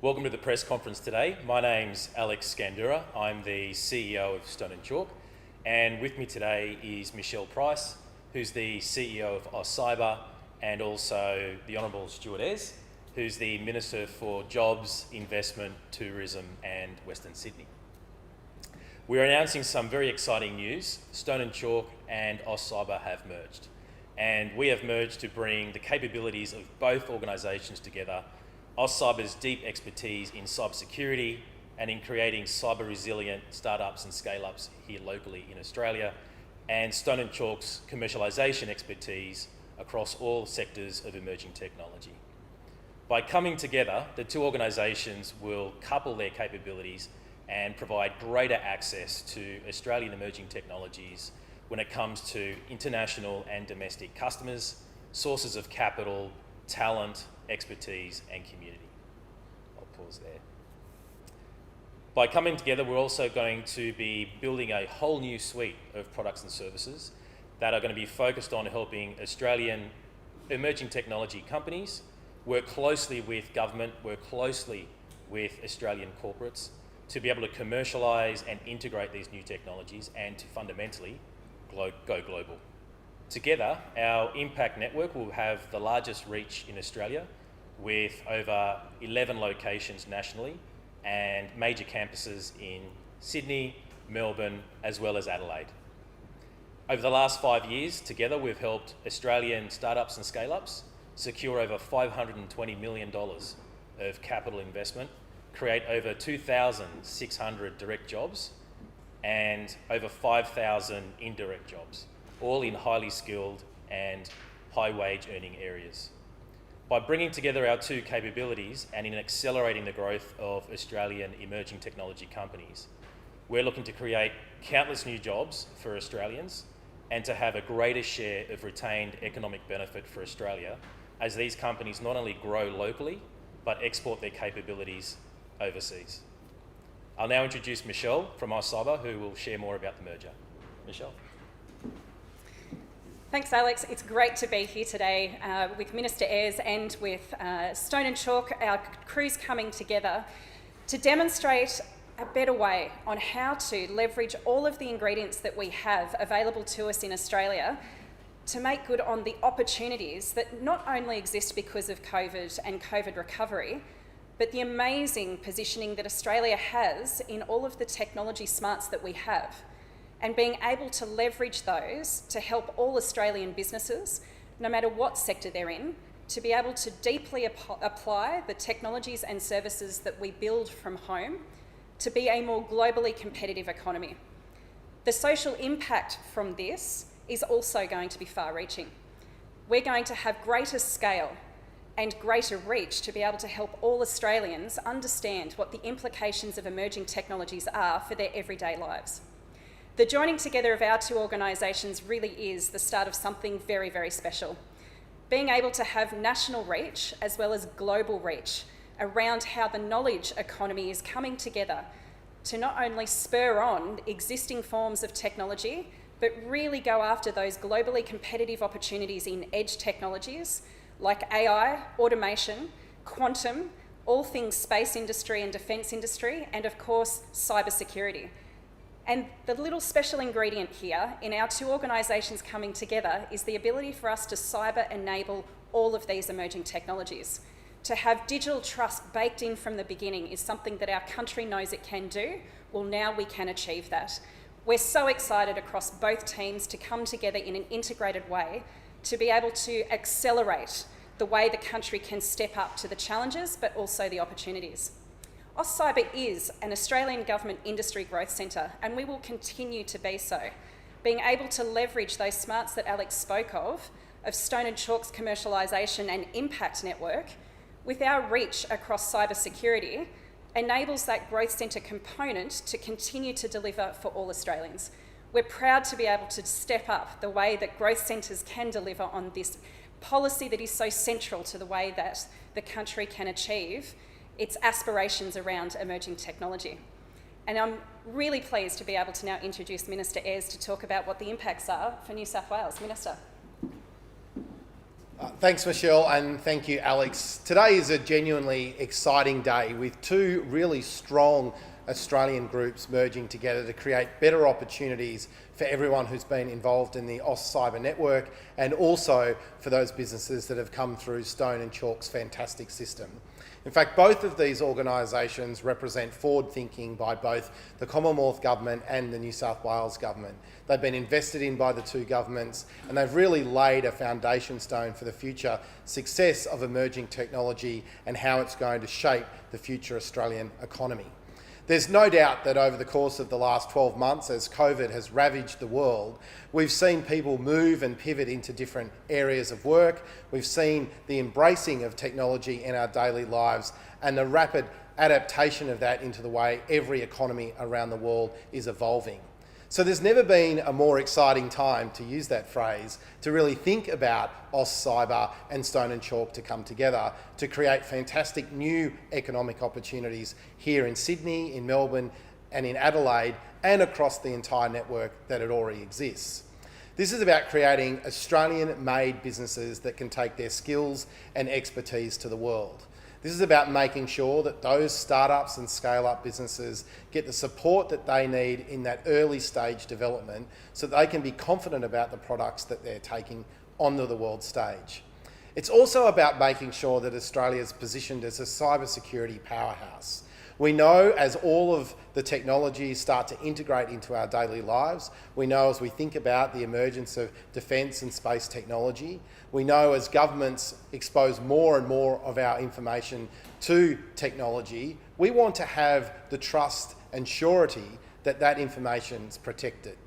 Welcome to the press conference today. My name's Alex Scandura. I'm the CEO of Stone and Chalk, and with me today is Michelle Price, who's the CEO of AustCyber, and also the Honourable Stuart Ayres, who's the Minister for Jobs, Investment, Tourism and Western Sydney. We're announcing some very exciting news. Stone and Chalk and AustCyber have merged, and we have merged to bring the capabilities of both organisations together. AustCyber's deep expertise in cybersecurity and in creating cyber-resilient startups and scale-ups here locally in Australia, and Stone and Chalk's commercialisation expertise across all sectors of emerging technology. By coming together, the two organisations will couple their capabilities and provide greater access to Australian emerging technologies when it comes to international and domestic customers, sources of capital, talent, expertise and community. I'll pause there. By coming together, we're also going to be building a whole new suite of products and services that are going to be focused on helping Australian emerging technology companies work closely with government, work closely with Australian corporates to be able to commercialise and integrate these new technologies and to fundamentally go global. Together, our Impact Network will have the largest reach in Australia with over 11 locations nationally and major campuses in Sydney, Melbourne, as well as Adelaide. Over the last 5 years, together we've helped Australian startups and scale-ups secure over $520 million of capital investment, create over 2,600 direct jobs and over 5,000 indirect jobs, all in highly skilled and high wage earning areas. By bringing together our two capabilities and in accelerating the growth of Australian emerging technology companies, we're looking to create countless new jobs for Australians and to have a greater share of retained economic benefit for Australia as these companies not only grow locally, but export their capabilities overseas. I'll now introduce Michelle from AustCyber, who will share more about the merger. Michelle. Thanks, Alex. It's great to be here today with Minister Ayres and with Stone and Chalk, our crews coming together to demonstrate a better way on how to leverage all of the ingredients that we have available to us in Australia to make good on the opportunities that not only exist because of COVID and COVID recovery, but the amazing positioning that Australia has in all of the technology smarts that we have, and being able to leverage those to help all Australian businesses, no matter what sector they're in, to be able to deeply apply the technologies and services that we build from home to be a more globally competitive economy. The social impact from this is also going to be far-reaching. We're going to have greater scale and greater reach to be able to help all Australians understand what the implications of emerging technologies are for their everyday lives. The joining together of our two organisations really is the start of something very, very special. Being able to have national reach as well as global reach around how the knowledge economy is coming together to not only spur on existing forms of technology, but really go after those globally competitive opportunities in edge technologies like AI, automation, quantum, all things space industry and defence industry, and of course, cybersecurity. And the little special ingredient here in our two organisations coming together is the ability for us to cyber enable all of these emerging technologies. To have digital trust baked in from the beginning is something that our country knows it can do. Well, now we can achieve that. We're so excited across both teams to come together in an integrated way to be able to accelerate the way the country can step up to the challenges, but also the opportunities. AustCyber is an Australian Government industry growth centre, and we will continue to be so. Being able to leverage those smarts that Alex spoke of Stone and Chalk's commercialisation and impact network, with our reach across cybersecurity, enables that growth centre component to continue to deliver for all Australians. We're proud to be able to step up the way that growth centres can deliver on this policy that is so central to the way that the country can achieve its aspirations around emerging technology. And I'm really pleased to be able to now introduce Minister Ayres to talk about what the impacts are for New South Wales. Minister. Thanks, Michelle, and thank you, Alex. Today is a genuinely exciting day with two really strong Australian groups merging together to create better opportunities for everyone who's been involved in the AustCyber network and also for those businesses that have come through Stone and Chalk's fantastic system. In fact, both of these organisations represent forward thinking by both the Commonwealth Government and the New South Wales Government. They've been invested in by the two governments and they've really laid a foundation stone for the future success of emerging technology and how it's going to shape the future Australian economy. There's no doubt that over the course of the last 12 months, as COVID has ravaged the world, we've seen people move and pivot into different areas of work. We've seen the embracing of technology in our daily lives and the rapid adaptation of that into the way every economy around the world is evolving. So there's never been a more exciting time, to use that phrase, to really think about AustCyber and Stone and Chalk to come together to create fantastic new economic opportunities here in Sydney, in Melbourne and in Adelaide and across the entire network that it already exists. This is about creating Australian-made businesses that can take their skills and expertise to the world. This is about making sure that those startups and scale-up businesses get the support that they need in that early stage development so that they can be confident about the products that they're taking onto the world stage. It's also about making sure that Australia is positioned as a cybersecurity powerhouse. We know as all of the technologies start to integrate into our daily lives, we know as we think about the emergence of defence and space technology, we know as governments expose more and more of our information to technology, we want to have the trust and surety that that information is protected.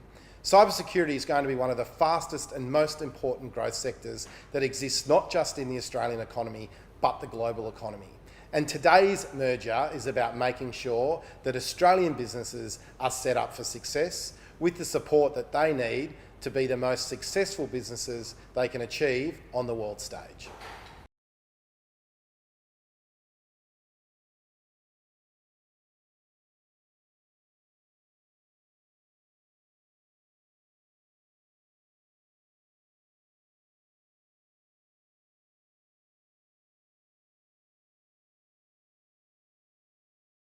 Cybersecurity is going to be one of the fastest and most important growth sectors that exists not just in the Australian economy, but the global economy. And today's merger is about making sure that Australian businesses are set up for success with the support that they need to be the most successful businesses they can achieve on the world stage.